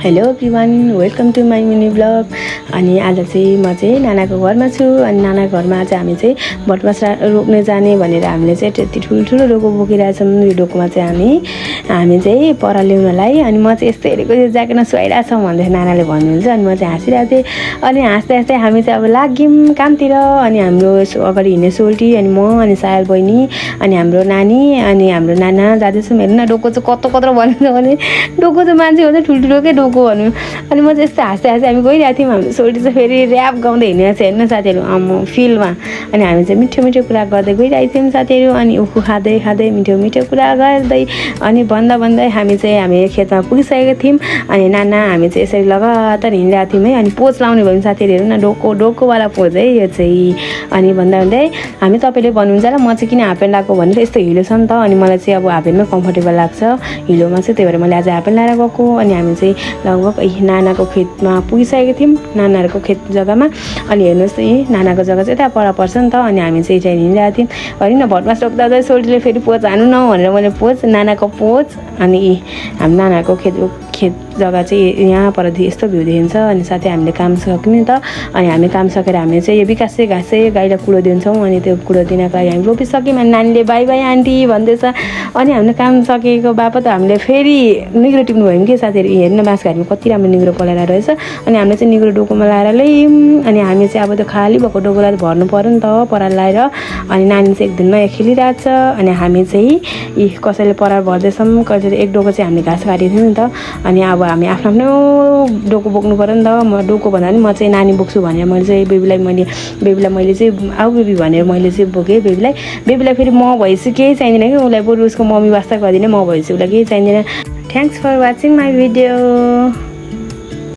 Hello everyone, welcome to my mini blog. अनि आज चाहिँ म चाहिँ नानाको घरमा छु। अनि नानाको घरमा आज हामी चाहिँ भटमास रोप्ने जाने भनेर हामीले चाहिँ त्यति ठुल्ठुलो डोको बोकिरहेछौँ। यो डोकोमा चाहिँ हामी चाहिँ परा ल्याउनलाई। अनि म चाहिँ यस्तो हेरेको चाहिँ जाकेटमा सुहाइरहेछौँ भन्दै नानाले भन्नुहुन्छ। अनि म चाहिँ हाँसिरहेको थिएँ। अनि हाँस्दै हाँस्दै हामी चाहिँ अब लाग्यौँ कामतिर। अनि हाम्रो अगाडि हिँड्ने सोल्टी अनि म अनि सायल बहिनी अनि हाम्रो नानी अनि हाम्रो नाना जाँदैछौँ। हेर्नु न डोको चाहिँ कत्रो कत्रो भनिन्छ भने डोको चाहिँ मान्छे हो ठुल्ठुलोकै डोको भन्नु। अनि म चाहिँ यस्तो हाँस्दै हाँस्दै हामी गइरहेको थियौँ। हाम्रो सोल्टी चाहिँ फेरि ऱ्याप गाउँदै हिँडेको छ। हेर्नु साथीहरू फिल्डमा। अनि हामी चाहिँ मिठो मिठो कुरा गर्दै गइरहेको थियौँ साथीहरू। अनि उखु खाँदै खाँदै मिठो मिठो कुरा गर्दै अनि भन्दा भन्दै हामी खेतमा पुगिसकेको थियौँ। अनि नाना हामी चाहिँ यसरी लगातार हिँडिरहेको थियौँ है। अनि पोज लाउने भयो भने साथीहरू हेर्नु न डोकोवाला पोज है यो चाहिँ। अनि भन्दा भन्दै हामी तपाईँले भन्नुहुन्छ र म चाहिँ किन हाफप्यान्ट लगाएको भनेर यस्तो हिलो छ नि त। अनि मलाई चाहिँ अब हाफप्यान्टमै कम्फर्टेबल लाग्छ हिलोमा चाहिँ, त्यही भएर मैले आज हाफप्यान्ट लगाएर गएको। अनि हामी चाहिँ लगभग नानाको खेतमा पुगिसकेको थियौँ, नानाहरूको खेत जग्गामा। अनि हेर्नुहोस् त नानाको जग्गा चाहिँ यता पर पर्छ नि त। अनि हामी चाहिँ हिँडिरहेको थियौँ। होइन भटमास रोप्दा सोल्टीले फेरि पोज हान्नु न भनेर मैले पोज नानाको पोज। अनि हाम्रो नानाहरूको खेत जग्गा चाहिँ यहाँ पर यस्तो भ्यू देखिन्छ। अनि साथै हामीले काम सक्यौँ नि त। अनि हामी काम सकेर हामी चाहिँ यो विकासे घाँसे गाईलाई कुलो दिन्छौँ। अनि त्यो कुलो दिनको लागि हामी रोपिसक्यौँ। अनि नानीले बाई बाई आन्टी भन्दैछ। अनि हामीले काम सकेको बापत हामीले फेरि निग्रो टिप्नु भयौँ कि साथीहरू। हेर्नु बाँसघारीमा कति राम्रो निग्रो पलाएर रहेछ। अनि हामीले चाहिँ निग्रो डोकोमा लाएर ल्यायौँ। अनि हामी चाहिँ अब त्यो खाली भएको डोकोलाई भर्नु पऱ्यो नि त पराल लाएर। अनि नानी चाहिँ एक दिनमा खेलिरहेको छ। अनि हामी चाहिँ कसैले पराल भर्दैछौँ, कसैले एक डोको चाहिँ हामीले घाँस काटेको थियौँ नि त। अनि अब हामी आफ्नो आफ्नो डोको बोक्नु पऱ्यो नि त। म डोको भन्दा पनि म चाहिँ नानी बोक्छु भनेर मैले चाहिँ बेबीलाई मैले चाहिँ आऊ बेबी भनेर मैले चाहिँ बोकेँ बेबीलाई फेरि म भएपछि केही चाहिँदैन कि उसलाई बरु उसको मम्मी वास्ता गरिदिने म भएपछि उसलाई केही चाहिँदैन। Thanks for watching my video.